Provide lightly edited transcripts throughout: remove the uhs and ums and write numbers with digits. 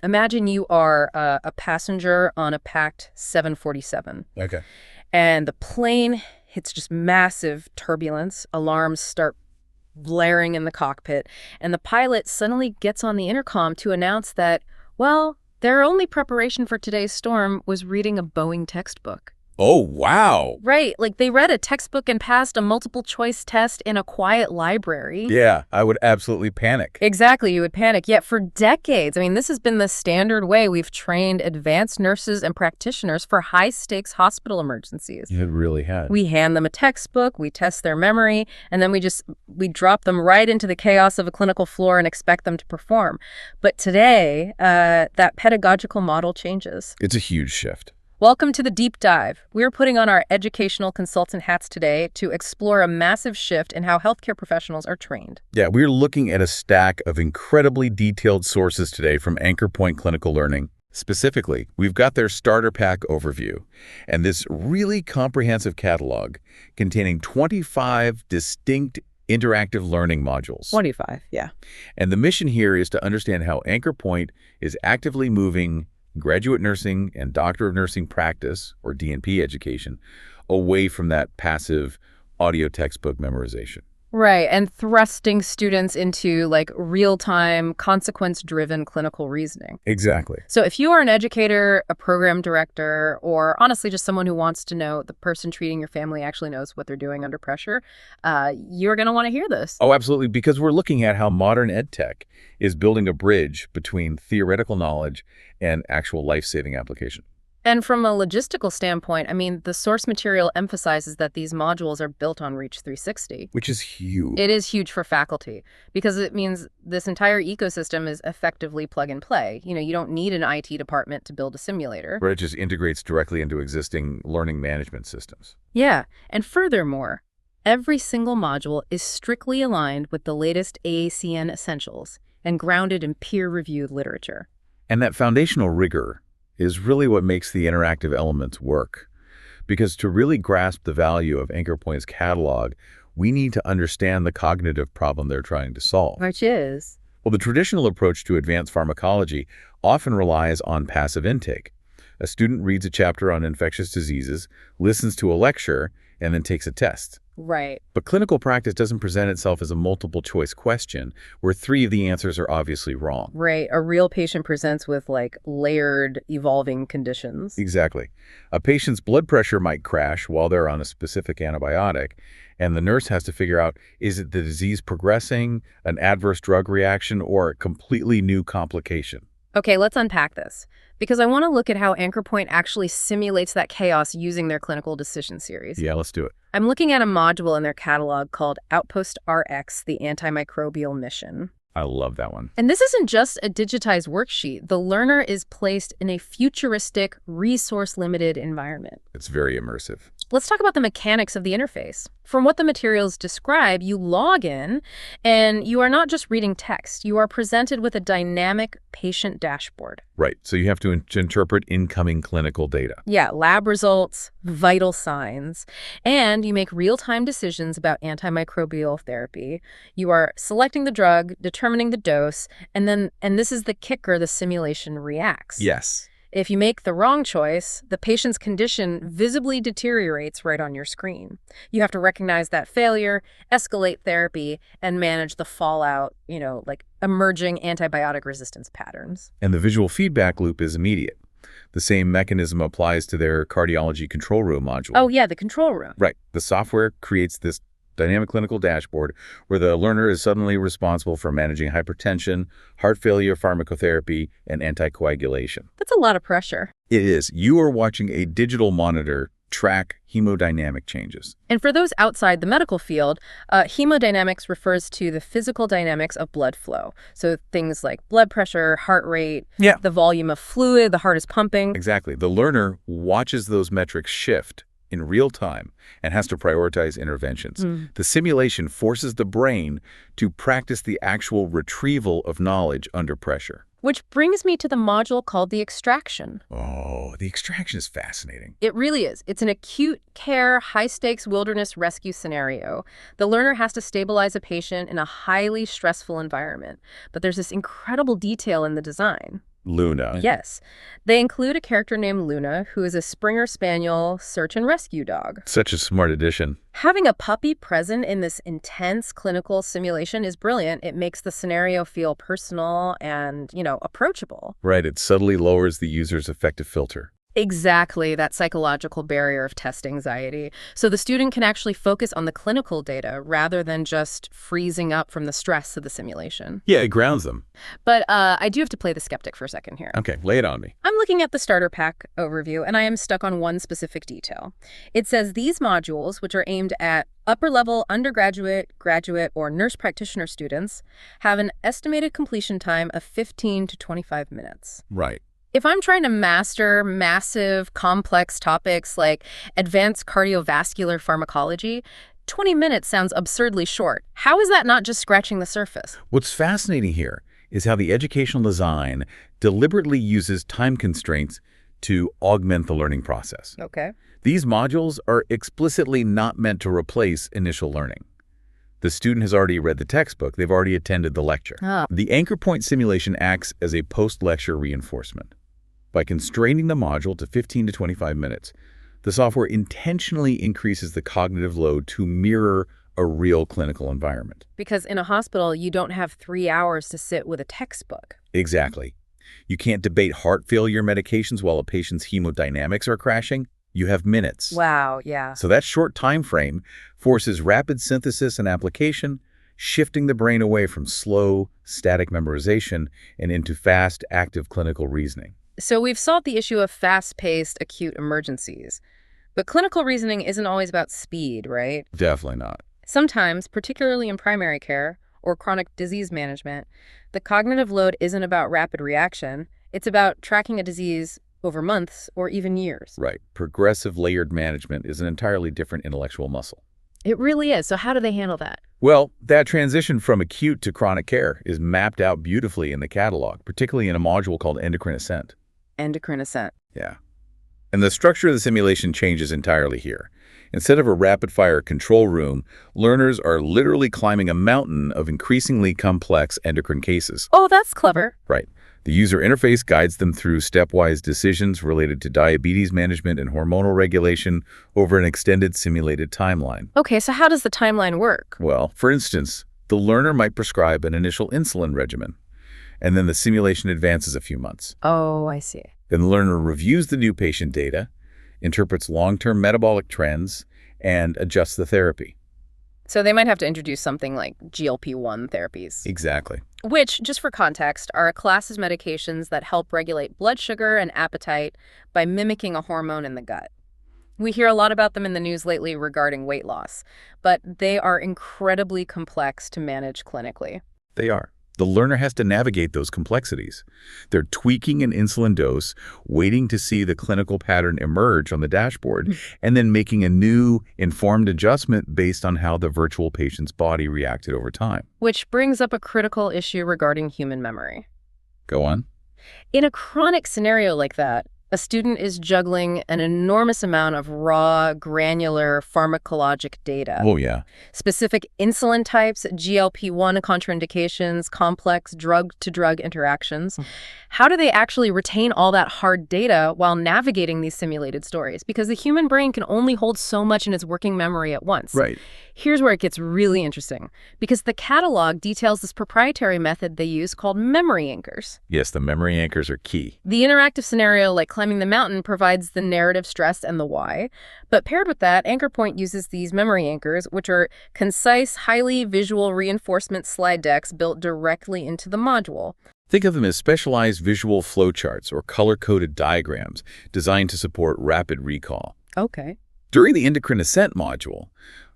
Imagine you are a passenger on a packed 747, Okay. and the plane hits just massive turbulence. Alarms start blaring in the cockpit, and the pilot suddenly gets on the intercom to announce that, well, their only preparation for today's storm was reading a Boeing textbook. Oh, wow. Right, like they read a textbook and passed a multiple choice test in a quiet library. Yeah, I would absolutely panic. Exactly, you would panic. Yet for decades, I mean, this has been the standard way we've trained advanced nurses and practitioners for high-stakes hospital emergencies. It really had. We hand them a textbook, we test their memory, and then we drop them right into the chaos of a clinical floor and expect them to perform. But today, that pedagogical model changes. It's a huge shift. Welcome to the deep dive. We're putting on our educational consultant hats today to explore a massive shift in how healthcare professionals are trained. Yeah, we're looking at a stack of incredibly detailed sources today from AnchorPoint Clinical Learning. Specifically, we've got their starter pack overview and this really comprehensive catalog containing 25 distinct interactive learning modules. 25, yeah. And the mission here is to understand how AnchorPoint is actively moving graduate nursing and doctor of nursing practice, or DNP education, away from that passive audio textbook memorization. Right, and thrusting students into like real-time, consequence-driven clinical reasoning. Exactly. So if you are an educator, a program director, or honestly just someone who wants to know the person treating your family actually knows what they're doing under pressure, you're going to want to hear this. Oh, absolutely, because we're looking at how modern ed tech is building a bridge between theoretical knowledge and actual life-saving application. And from a logistical standpoint, I mean, the source material emphasizes that these modules are built on Reach 360. Which is huge. It is huge for faculty because it means this entire ecosystem is effectively plug and play. You know, you don't need an IT department to build a simulator. Where it just integrates directly into existing learning management systems. Yeah, and furthermore, every single module is strictly aligned with the latest AACN essentials and grounded in peer-reviewed literature. And that foundational rigor is really what makes the interactive elements work. Because to really grasp the value of AnchorPoint's catalog, we need to understand the cognitive problem they're trying to solve. Which is? Well, the traditional approach to advanced pharmacology often relies on passive intake. A student reads a chapter on infectious diseases, listens to a lecture, and then takes a test. Right. But clinical practice doesn't present itself as a multiple-choice question where 3 of the answers are obviously wrong. Right. A real patient presents with, like, layered, evolving conditions. Exactly. A patient's blood pressure might crash while they're on a specific antibiotic, and the nurse has to figure out, is it the disease progressing, an adverse drug reaction, or a completely new complication? Okay, let's unpack this, because I want to look at how AnchorPoint actually simulates that chaos using their clinical decision series. Yeah, let's do it. I'm looking at a module in their catalog called Outpost RX, the Antimicrobial Mission. I love that one. And this isn't just a digitized worksheet. The learner is placed in a futuristic, resource-limited environment. It's very immersive. Let's talk about the mechanics of the interface. From what the materials describe, you log in, and you are not just reading text. You are presented with a dynamic patient dashboard. Right, so you have to interpret incoming clinical data. Yeah, lab results, vital signs, and you make real-time decisions about antimicrobial therapy. You are selecting the drug, determining the dose, and this is the kicker, the simulation reacts. Yes. If you make the wrong choice, the patient's condition visibly deteriorates right on your screen. You have to recognize that failure, escalate therapy, and manage the fallout, like emerging antibiotic resistance patterns. And the visual feedback loop is immediate. The same mechanism applies to their cardiology control room module. Oh, yeah, the control room. Right. The software creates this dynamic clinical dashboard where the learner is suddenly responsible for managing hypertension, heart failure, pharmacotherapy, and anticoagulation. That's a lot of pressure. It is. You are watching a digital monitor track hemodynamic changes. And for those outside the medical field, hemodynamics refers to the physical dynamics of blood flow. So things like blood pressure, heart rate, the volume of fluid, the heart is pumping. Exactly. The learner watches those metrics shift in real time and has to prioritize interventions. The simulation forces the brain to practice the actual retrieval of knowledge under pressure. Which brings me to the module called the extraction. Oh, the extraction is fascinating. It really is. It's an acute care, high-stakes wilderness rescue scenario. The learner has to stabilize a patient in a highly stressful environment. But there's this incredible detail in the design. Luna. Yes. They include a character named Luna, who is a Springer Spaniel search and rescue dog. Such a smart addition. Having a puppy present in this intense clinical simulation is brilliant. It makes the scenario feel personal and, approachable. Right, it subtly lowers the user's affective filter. Exactly, that psychological barrier of test anxiety. So the student can actually focus on the clinical data rather than just freezing up from the stress of the simulation. Yeah, it grounds them. But I do have to play the skeptic for a second here. Okay, lay it on me. I'm looking at the starter pack overview, and I am stuck on one specific detail. It says these modules, which are aimed at upper-level undergraduate, graduate, or nurse practitioner students, have an estimated completion time of 15 to 25 minutes. Right. If I'm trying to master massive, complex topics like advanced cardiovascular pharmacology, 20 minutes sounds absurdly short. How is that not just scratching the surface? What's fascinating here is how the educational design deliberately uses time constraints to augment the learning process. Okay. These modules are explicitly not meant to replace initial learning. The student has already read the textbook. They've already attended the lecture. The AnchorPoint simulation acts as a post-lecture reinforcement. By constraining the module to 15 to 25 minutes, the software intentionally increases the cognitive load to mirror a real clinical environment. Because in a hospital, you don't have 3 hours to sit with a textbook. Exactly. You can't debate heart failure medications while a patient's hemodynamics are crashing. You have minutes. Wow, yeah. So that short time frame forces rapid synthesis and application, shifting the brain away from slow, static memorization and into fast, active clinical reasoning. So we've solved the issue of fast-paced acute emergencies. But clinical reasoning isn't always about speed, right? Definitely not. Sometimes, particularly in primary care or chronic disease management, the cognitive load isn't about rapid reaction. It's about tracking a disease over months or even years. Right. Progressive layered management is an entirely different intellectual muscle. It really is. So how do they handle that? Well, that transition from acute to chronic care is mapped out beautifully in the catalog, particularly in a module called Endocrine Ascent. Endocrine Ascent. Yeah. And the structure of the simulation changes entirely here. Instead of a rapid-fire control room, learners are literally climbing a mountain of increasingly complex endocrine cases. Oh, that's clever. Right. The user interface guides them through stepwise decisions related to diabetes management and hormonal regulation over an extended simulated timeline. Okay, so how does the timeline work? Well, for instance, the learner might prescribe an initial insulin regimen, and then the simulation advances a few months. Oh, I see. Then the learner reviews the new patient data, interprets long-term metabolic trends, and adjusts the therapy. So they might have to introduce something like GLP-1 therapies. Exactly. Which, just for context, are a class of medications that help regulate blood sugar and appetite by mimicking a hormone in the gut. We hear a lot about them in the news lately regarding weight loss, but they are incredibly complex to manage clinically. They are. The learner has to navigate those complexities. They're tweaking an insulin dose, waiting to see the clinical pattern emerge on the dashboard, and then making a new, informed adjustment based on how the virtual patient's body reacted over time. Which brings up a critical issue regarding human memory. Go on. In a chronic scenario like that, a student is juggling an enormous amount of raw, granular pharmacologic data. Oh, yeah. Specific insulin types, GLP-1 contraindications, complex drug-to-drug interactions. How do they actually retain all that hard data while navigating these simulated stories? Because the human brain can only hold so much in its working memory at once. Right. Here's where it gets really interesting, because the catalog details this proprietary method they use called memory anchors. Yes, the memory anchors are key. The interactive scenario, like climbing the mountain, provides the narrative stress and the why. But paired with that, AnchorPoint uses these memory anchors, which are concise, highly visual reinforcement slide decks built directly into the module. Think of them as specialized visual flowcharts or color-coded diagrams designed to support rapid recall. Okay. During the Endocrine Ascent module,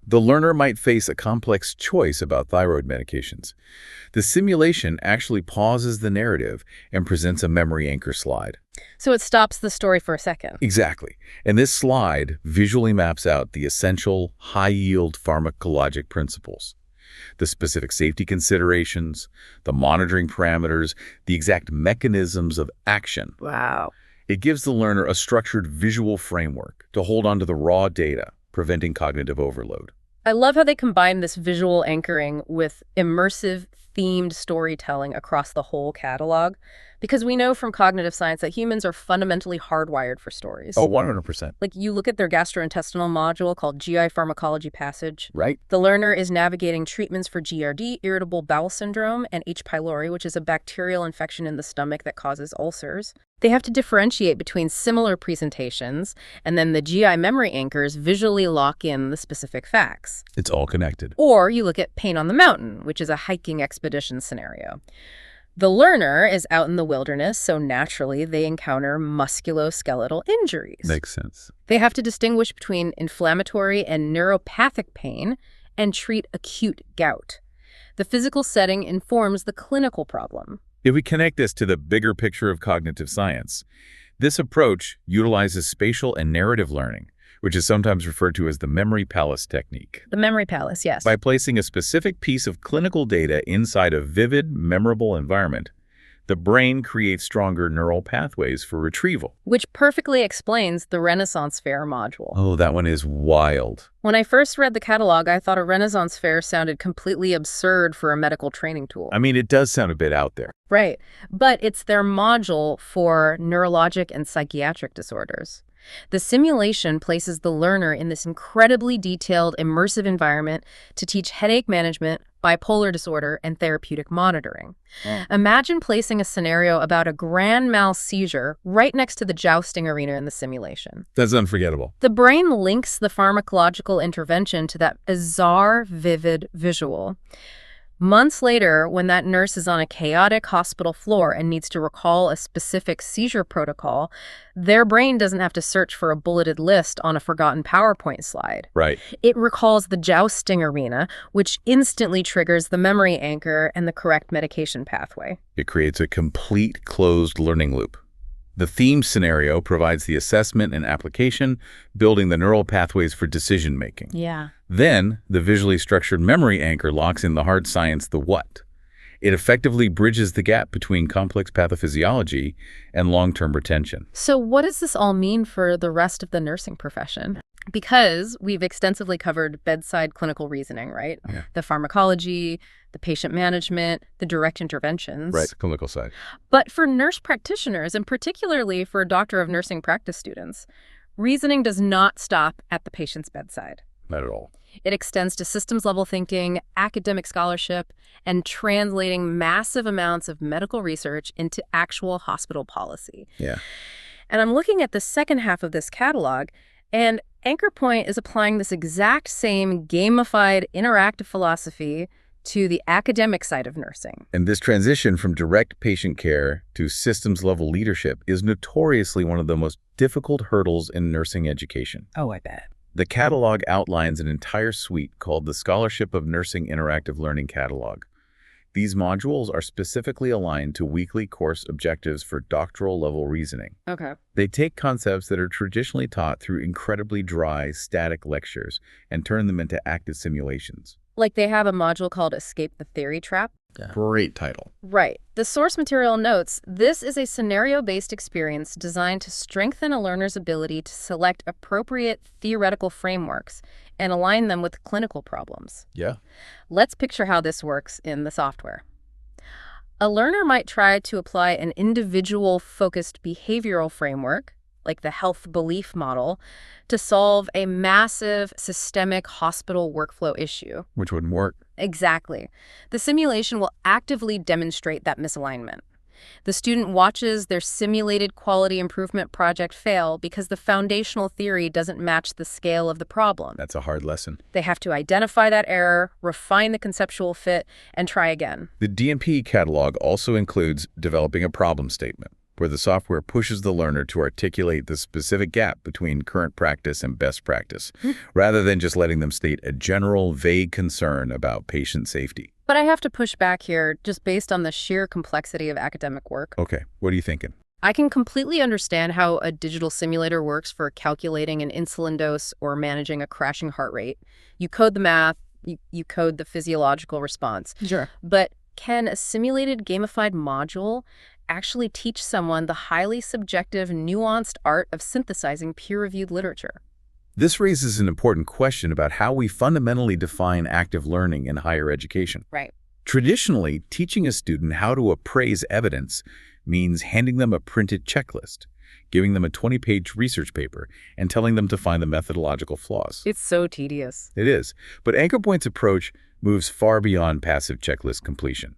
the learner might face a complex choice about thyroid medications. The simulation actually pauses the narrative and presents a memory anchor slide. So it stops the story for a second. Exactly. And this slide visually maps out the essential high-yield pharmacologic principles, the specific safety considerations, the monitoring parameters, the exact mechanisms of action. Wow. It gives the learner a structured visual framework to hold onto the raw data, preventing cognitive overload. I love how they combine this visual anchoring with immersive, themed storytelling across the whole catalog. Because we know from cognitive science that humans are fundamentally hardwired for stories. Oh, 100%. Like, you look at their gastrointestinal module called GI Pharmacology Passage. Right. The learner is navigating treatments for GERD, irritable bowel syndrome, and H. pylori, which is a bacterial infection in the stomach that causes ulcers. They have to differentiate between similar presentations, and then the GI memory anchors visually lock in the specific facts. It's all connected. Or you look at Pain on the Mountain, which is a hiking expedition scenario. The learner is out in the wilderness, so naturally they encounter musculoskeletal injuries. Makes sense. They have to distinguish between inflammatory and neuropathic pain and treat acute gout. The physical setting informs the clinical problem. If we connect this to the bigger picture of cognitive science, this approach utilizes spatial and narrative learning, which is sometimes referred to as the memory palace technique. The memory palace, yes. By placing a specific piece of clinical data inside a vivid, memorable environment, the brain creates stronger neural pathways for retrieval. Which perfectly explains the Renaissance Fair module. Oh, that one is wild. When I first read the catalog, I thought a Renaissance Fair sounded completely absurd for a medical training tool. I mean, it does sound a bit out there. Right, but it's their module for neurologic and psychiatric disorders. The simulation places the learner in this incredibly detailed, immersive environment to teach headache management, bipolar disorder, and therapeutic monitoring. Imagine placing a scenario about a grand mal seizure right next to the jousting arena in the simulation. That's unforgettable. The brain links the pharmacological intervention to that bizarre, vivid visual. Months later, when that nurse is on a chaotic hospital floor and needs to recall a specific seizure protocol, their brain doesn't have to search for a bulleted list on a forgotten PowerPoint slide. Right. It recalls the jousting arena, which instantly triggers the memory anchor and the correct medication pathway. It creates a complete closed learning loop. The theme scenario provides the assessment and application, building the neural pathways for decision-making. Yeah. Then, the visually structured memory anchor locks in the hard science, the what. It effectively bridges the gap between complex pathophysiology and long-term retention. So what does this all mean for the rest of the nursing profession? Because we've extensively covered bedside clinical reasoning, right? Yeah. The pharmacology, the patient management, the direct interventions. Right, clinical side. But for nurse practitioners, and particularly for doctor of nursing practice students, reasoning does not stop at the patient's bedside. Not at all. It extends to systems-level thinking, academic scholarship, and translating massive amounts of medical research into actual hospital policy. Yeah. And I'm looking at the second half of this catalog, and AnchorPoint is applying this exact same gamified, interactive philosophy to the academic side of nursing. And this transition from direct patient care to systems-level leadership is notoriously one of the most difficult hurdles in nursing education. Oh, I bet. The catalog outlines an entire suite called the Scholarship of Nursing Interactive Learning Catalog. These modules are specifically aligned to weekly course objectives for doctoral-level reasoning. Okay. They take concepts that are traditionally taught through incredibly dry, static lectures and turn them into active simulations. Like they have a module called Escape the Theory Trap. Yeah. Great title. Right. The source material notes, this is a scenario-based experience designed to strengthen a learner's ability to select appropriate theoretical frameworks and align them with clinical problems. Yeah. Let's picture how this works in the software. A learner might try to apply an individual-focused behavioral framework, like the health belief model, to solve a massive systemic hospital workflow issue. Which wouldn't work. Exactly. The simulation will actively demonstrate that misalignment. The student watches their simulated quality improvement project fail because the foundational theory doesn't match the scale of the problem. That's a hard lesson. They have to identify that error, refine the conceptual fit, and try again. The DMP catalog also includes developing a problem statement, where the software pushes the learner to articulate the specific gap between current practice and best practice, rather than just letting them state a general, vague concern about patient safety. But I have to push back here just based on the sheer complexity of academic work. Okay, what are you thinking? I can completely understand how a digital simulator works for calculating an insulin dose or managing a crashing heart rate. You code the math, you code the physiological response. Sure. But can a simulated gamified module actually teach someone the highly subjective, nuanced art of synthesizing peer-reviewed literature? This raises an important question about how we fundamentally define active learning in higher education. Right. Traditionally, teaching a student how to appraise evidence means handing them a printed checklist, giving them a 20-page research paper, and telling them to find the methodological flaws. It's so tedious. It is. But AnchorPoint's approach moves far beyond passive checklist completion.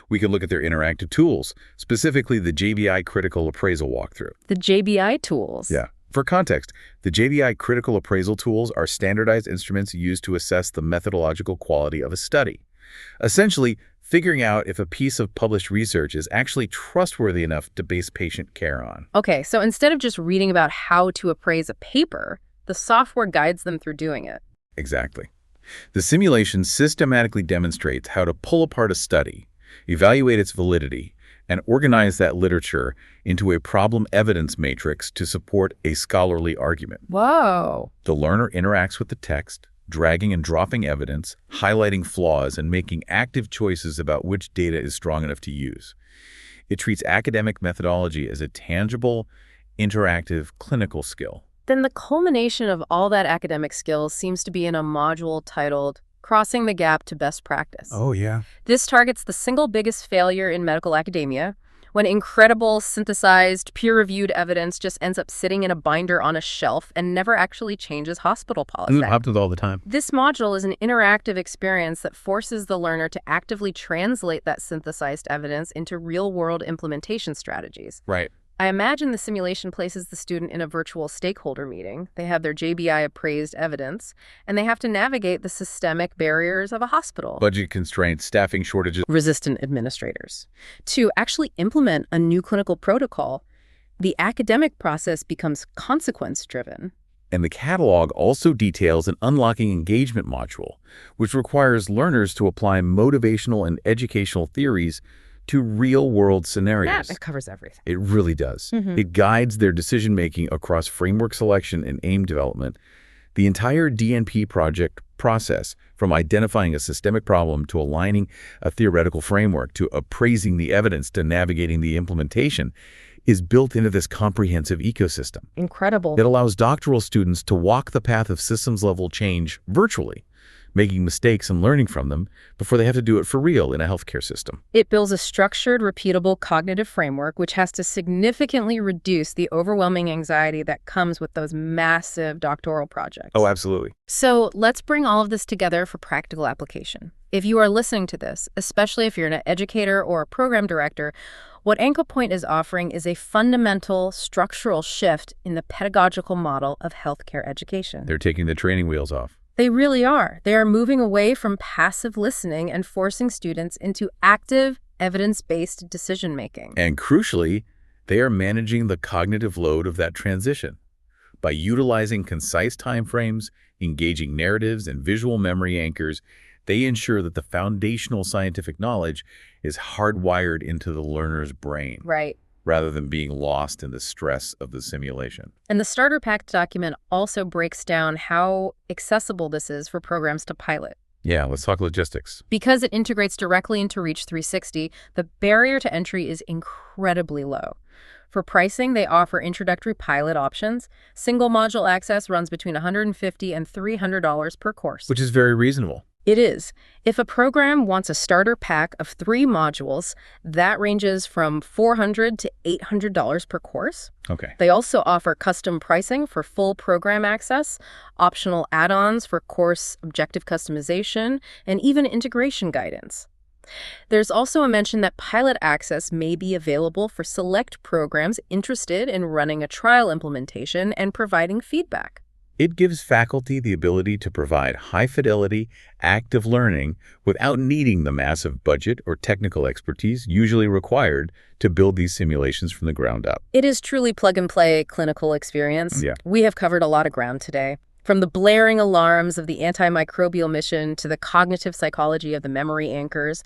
We can look at their interactive tools, specifically the JBI Critical Appraisal Walkthrough. The JBI tools? Yeah. For context, the JBI Critical Appraisal tools are standardized instruments used to assess the methodological quality of a study. Essentially, figuring out if a piece of published research is actually trustworthy enough to base patient care on. Okay, so instead of just reading about how to appraise a paper, the software guides them through doing it. Exactly. The simulation systematically demonstrates how to pull apart a study, evaluate its validity, and organize that literature into a problem evidence matrix to support a scholarly argument. Whoa. The learner interacts with the text, dragging and dropping evidence, highlighting flaws, and making active choices about which data is strong enough to use. It treats academic methodology as a tangible, interactive clinical skill. Then the culmination of all that academic skills seems to be in a module titled Crossing the Gap to Best Practice. Oh, yeah. This targets the single biggest failure in medical academia, when incredible, synthesized, peer-reviewed evidence just ends up sitting in a binder on a shelf and never actually changes hospital policy. It happens all the time. This module is an interactive experience that forces the learner to actively translate that synthesized evidence into real-world implementation strategies. Right. I imagine the simulation places the student in a virtual stakeholder meeting. They have their JBI appraised evidence, and they have to navigate the systemic barriers of a hospital. Budget constraints, staffing shortages. Resistant administrators. To actually implement a new clinical protocol, the academic process becomes consequence-driven. And the catalog also details an unlocking engagement module, which requires learners to apply motivational and educational theories to real-world scenarios. That covers everything. It really does. It guides their decision-making across framework selection and aim development. The entire DNP project process, from identifying a systemic problem to aligning a theoretical framework to appraising the evidence to navigating the implementation, is built into this comprehensive ecosystem. Incredible. It allows doctoral students to walk the path of systems-level change virtually, making mistakes and learning from them before they have to do it for real in a healthcare system. It builds a structured, repeatable cognitive framework, which has to significantly reduce the overwhelming anxiety that comes with those massive doctoral projects. Oh, absolutely. So let's bring all of this together for practical application. If you are listening to this, especially if you're an educator or a program director, what AnchorPoint is offering is a fundamental structural shift in the pedagogical model of healthcare education. They're taking the training wheels off. They really are. They are moving away from passive listening and forcing students into active, evidence-based decision-making. And crucially, they are managing the cognitive load of that transition. By utilizing concise timeframes, engaging narratives, and visual memory anchors, they ensure that the foundational scientific knowledge is hardwired into the learner's brain. Right. Rather than being lost in the stress of the simulation. And the starter pack document also breaks down how accessible this is for programs to pilot. Yeah, let's talk logistics. Because it integrates directly into Reach 360, the barrier to entry is incredibly low. For pricing, they offer introductory pilot options. Single module access runs between $150 and $300 per course. Which is very reasonable. It is. If a program wants a starter pack of 3 modules, that ranges from $400 to $800 per course. Okay. They also offer custom pricing for full program access, optional add-ons for course objective customization, and even integration guidance. There's also a mention that pilot access may be available for select programs interested in running a trial implementation and providing feedback. It gives faculty the ability to provide high-fidelity, active learning without needing the massive budget or technical expertise usually required to build these simulations from the ground up. It is truly plug-and-play clinical experience. Yeah. We have covered a lot of ground today. From the blaring alarms of the antimicrobial mission to the cognitive psychology of the memory anchors,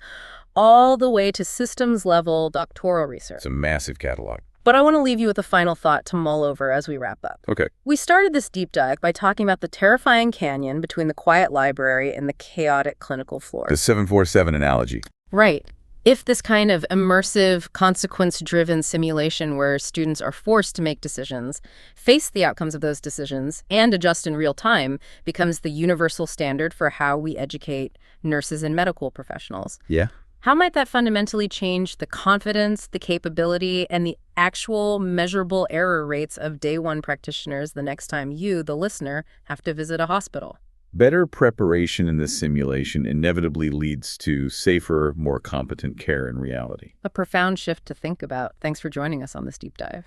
all the way to systems-level doctoral research. It's a massive catalog. But I want to leave you with a final thought to mull over as we wrap up. Okay. We started this deep dive by talking about the terrifying canyon between the quiet library and the chaotic clinical floor. The 747 analogy. Right. If this kind of immersive, consequence-driven simulation where students are forced to make decisions, face the outcomes of those decisions, and adjust in real time becomes the universal standard for how we educate nurses and medical professionals. Yeah. How might that fundamentally change the confidence, the capability, and the actual measurable error rates of day one practitioners the next time you, the listener, have to visit a hospital? Better preparation in the simulation inevitably leads to safer, more competent care in reality. A profound shift to think about. Thanks for joining us on this deep dive.